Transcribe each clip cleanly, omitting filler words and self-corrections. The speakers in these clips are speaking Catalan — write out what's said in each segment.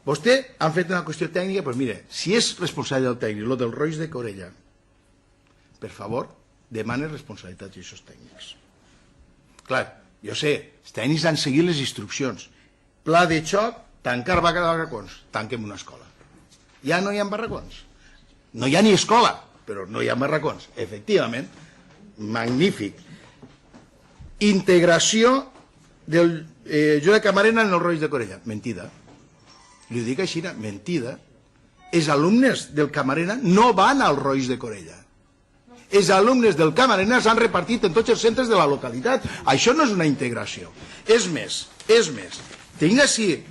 Vostè han fet una qüestió tècnica, doncs mire, si és responsable del tècnic, el del Roig de Corella, per favor, demane responsabilitats a aquests tècnics. Clar, jo sé, els tècnics han seguit les instruccions. Pla de xoc, tancar barracons, tanquem una escola. Ja no hi ha barracons. No hi ha ni escola, però no hi ha barracons. Efectivament, magnífic. Integració del Josep Camarena en el Roig de Corella. Mentida. Li dic així, mentida. Els alumnes del Camarena no van al Roig de Corella. Els alumnes del Camarena s'han repartit en tots els centres de la localitat. Això no és una integració. És més. Tinc així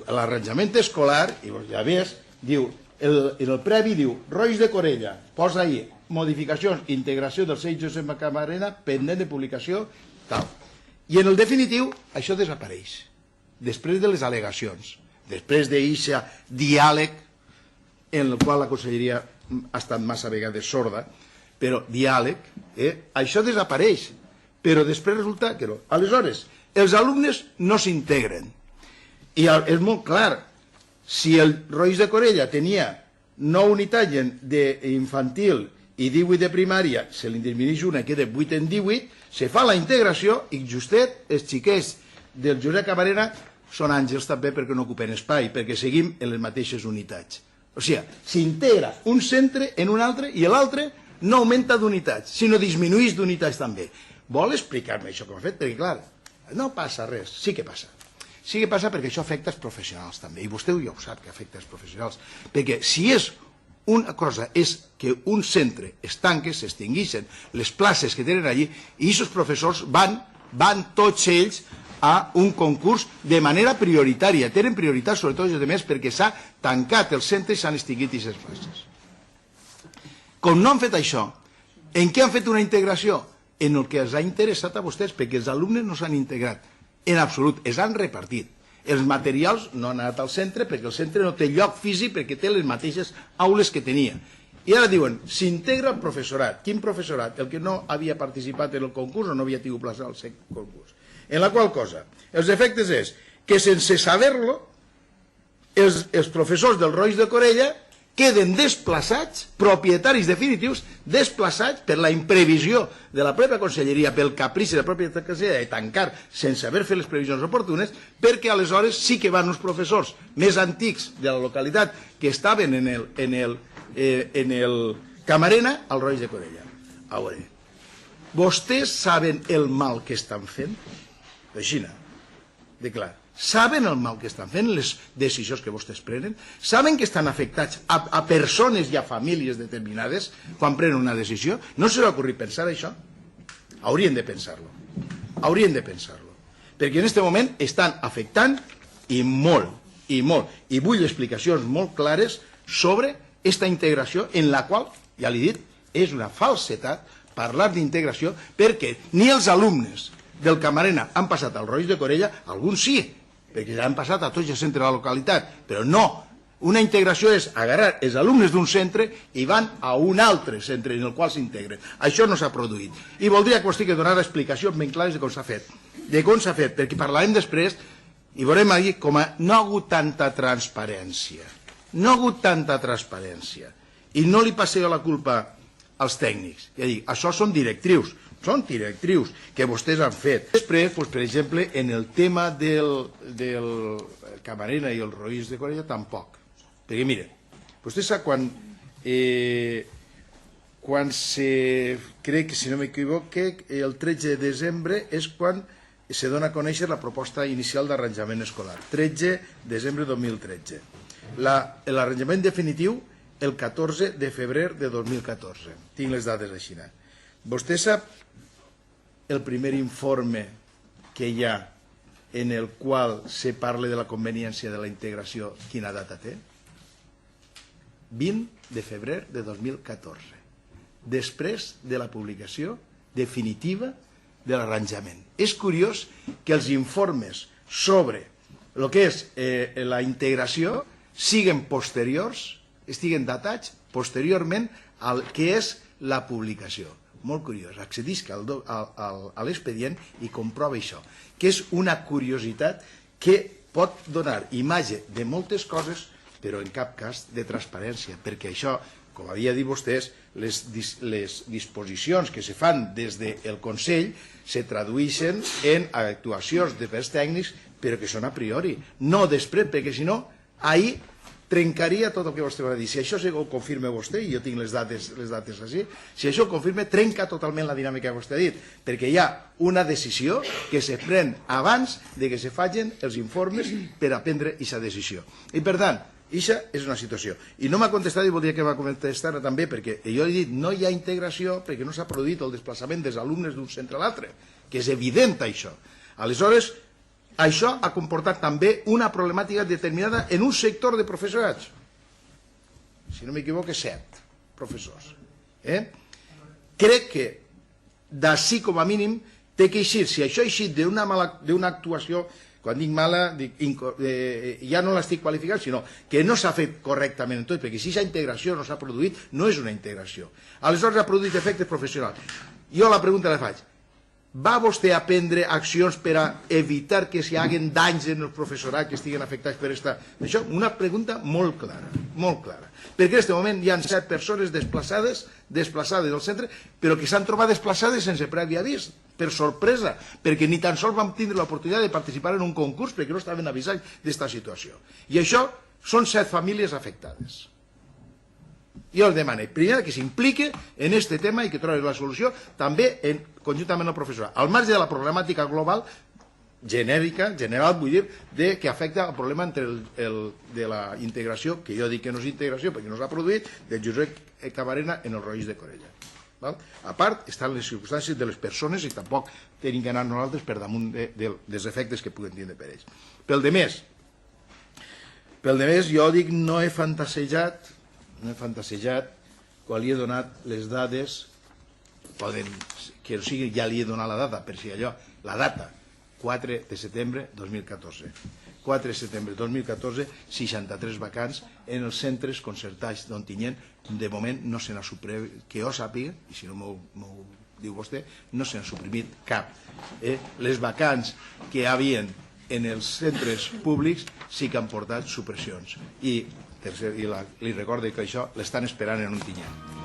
l'arranjament escolar, i ja ves, diu, en el previ diu, Roig de Corella, posa ahí, modificacions, integració del Seix Josep Camarena, pendent de publicació, tal. I en el definitiu, això desapareix. Després de les al·legacions, després d'aquest diàleg en el qual la conselleria ha estat massa vegades sorda, però diàleg, això desapareix, però després resulta que no. Aleshores, els alumnes no s'integren. I és molt clar, si el Roig de Corella tenia 9 unitats d'infantil i 18 de primària, se li disminueix una, queda 8 en 18, se fa la integració i justet els xiquets del Josep Camarena són àngels també perquè no ocupen espai, perquè seguim en les mateixes unitats. O sigui, s'integra un centre en un altre i l'altre no augmenta d'unitats, sinó disminueix d'unitats també. Vol explicar-me això com ha fet? Perquè, clar, no passa res. Sí que passa. Sí que passa perquè això afecta els professionals també, i vostè ja ho sap que afecta els professionals, perquè si és una cosa és que un centre es tanque, s'extingueixen les places que tenen allí, i aquests professors van tots ells a un concurs de manera prioritària. Tenen prioritat, sobretot els altres, perquè s'ha tancat el centre i s'han extingit aquestes places. Com no han fet això, en què han fet una integració? En el que els ha interessat a vostès, perquè els alumnes no s'han integrat en absolut, els han repartit. Els materials no han anat al centre perquè el centre no té lloc físic perquè té les mateixes aules que tenia. I ara diuen, s'integra el professorat. Quin professorat? El que no havia participat en el concurs o no havia tingut plaça al concurs. En la qual cosa, els efectes és que sense saber-lo, els professors del Roig de Corella queden desplaçats, propietaris definitius, desplaçats per la imprevisió de la pròpia conselleria, pel caprici de la pròpia conselleria de tancar sense haver fet les previsions oportunes, perquè aleshores sí que van uns professors més antics de la localitat que estaven en el Camarena al Roig de Corella. A veure, vostès saben el mal que estan fent? Així, de clar. Saben el mal que estan fent, les decisions que vostès prenen? Saben que estan afectats a persones i a famílies determinades quan prenen una decisió? No s'ha ocorrit pensar això? Haurien de pensar-lo. Haurien de pensar-lo. Perquè en aquest moment estan afectant i molt, i molt. I vull explicacions molt clares sobre aquesta integració en la qual, ja l'he dit, és una falsetat parlar d'integració perquè ni els alumnes del Camarena han passat al Roig de Corella, alguns sí, perquè ja han passat a tots els centres de la localitat, però no. Una integració és agarrar els alumnes d'un centre i van a un altre centre en el qual s'integren. Això no s'ha produït. I voldria que vostè donar explicacions ben clares de com s'ha fet. De com s'ha fet, perquè parlarem després i veurem allí com no ha hagut tanta transparència. No ha hagut tanta transparència. I no li passeu la culpa als tècnics. Ja dic, això són directrius que vostès han fet. Després, per exemple, en el tema del Camarena i el Roig de Corella, tampoc. Perquè, mire, vostè sap quan crec que, si no m'equivoque, el 13 de desembre és quan se dona a conèixer la proposta inicial d'arranjament escolar. 13 de desembre de 2013. L'arranjament definitiu el 14 de febrer de 2014. Tinc les dades així. Vostè sap el primer informe que hi ha en el qual se parla de la conveniència de la integració, quina data té? 20 de febrer de 2014, després de la publicació definitiva de l'arranjament. És curiós que els informes sobre el que és la integració siguin posteriors, estiguen datats posteriorment al que és la publicació. molt curiós, accedisca a l'expedient i comprova això, que és una curiositat que pot donar imatge de moltes coses, però en cap cas de transparència, perquè això, com havia dit vostès, les disposicions que se fan des del Consell se tradueixen en actuacions de pers tècnics, però que són a priori, no després, perquè si no, ahir trencaria tot el que vostè va dir. Si això ho confirma vostè, i jo tinc les dates així, si això ho confirma, trenca totalment la dinàmica que vostè ha dit, perquè hi ha una decisió que se pren abans de que se facin els informes per a prendre aquesta decisió. I per tant, això és una situació. I no m'ha contestat i voldria que m'ha contestat també, perquè jo he dit no hi ha integració perquè no s'ha produït el desplaçament dels alumnes d'un centre a l'altre, que és evident això. Aleshores, això ha comportat també una problemàtica determinada en un sector de professorats. Si no m'equivoco, 7 professors. Crec que d'ací com a mínim té que eixir, si això ha eixit d'una actuació, quan dic mala, ja no l'estic qualificant, sinó que no s'ha fet correctament en tot, perquè si aquesta integració no s'ha produït, no és una integració. Aleshores ha produït efectes professionals. Jo la pregunta la faig, va vostè a prendre accions per a evitar que hi hagi danys en el professorat que estiguen afectats per aquesta... Això, una pregunta molt clara, molt clara. Perquè en aquest moment hi ha 7 persones desplaçades del centre, però que s'han trobat desplaçades sense previ avís, per sorpresa, perquè ni tan sols vam tindre l'oportunitat de participar en un concurs perquè no estaven avisats d'aquesta situació. I això són 7 famílies afectades. Jo els demano, primer, que s'implique en aquest tema i que trobi la solució també conjuntament amb el professorat, al marge de la problemàtica global, genèrica, general, vull dir, que afecta el problema de la integració, que jo dic que no és integració perquè no s'ha produït, del Josep Camarena en el Roís de Corella. A part, estan les circumstàncies de les persones i tampoc tenim que anar nosaltres per damunt dels efectes que puguen tindre per ells. Pel de més, jo dic, no he fantasejat quan li he donat les dades, que o sigui, ja li he donat la data, per si allò, la data, 4 de setembre 2014. 4 de setembre 2014, 63 vacants en els centres concertats d'Ontinyent. De moment no se n'ha suprimit, que jo sàpiga, i si no m'ho diu vostè, no se n'ha suprimit cap. Les vacants que hi havia en els centres públics sí que han portat supressions. I li recordo que això l'estan esperant en Ontinyent.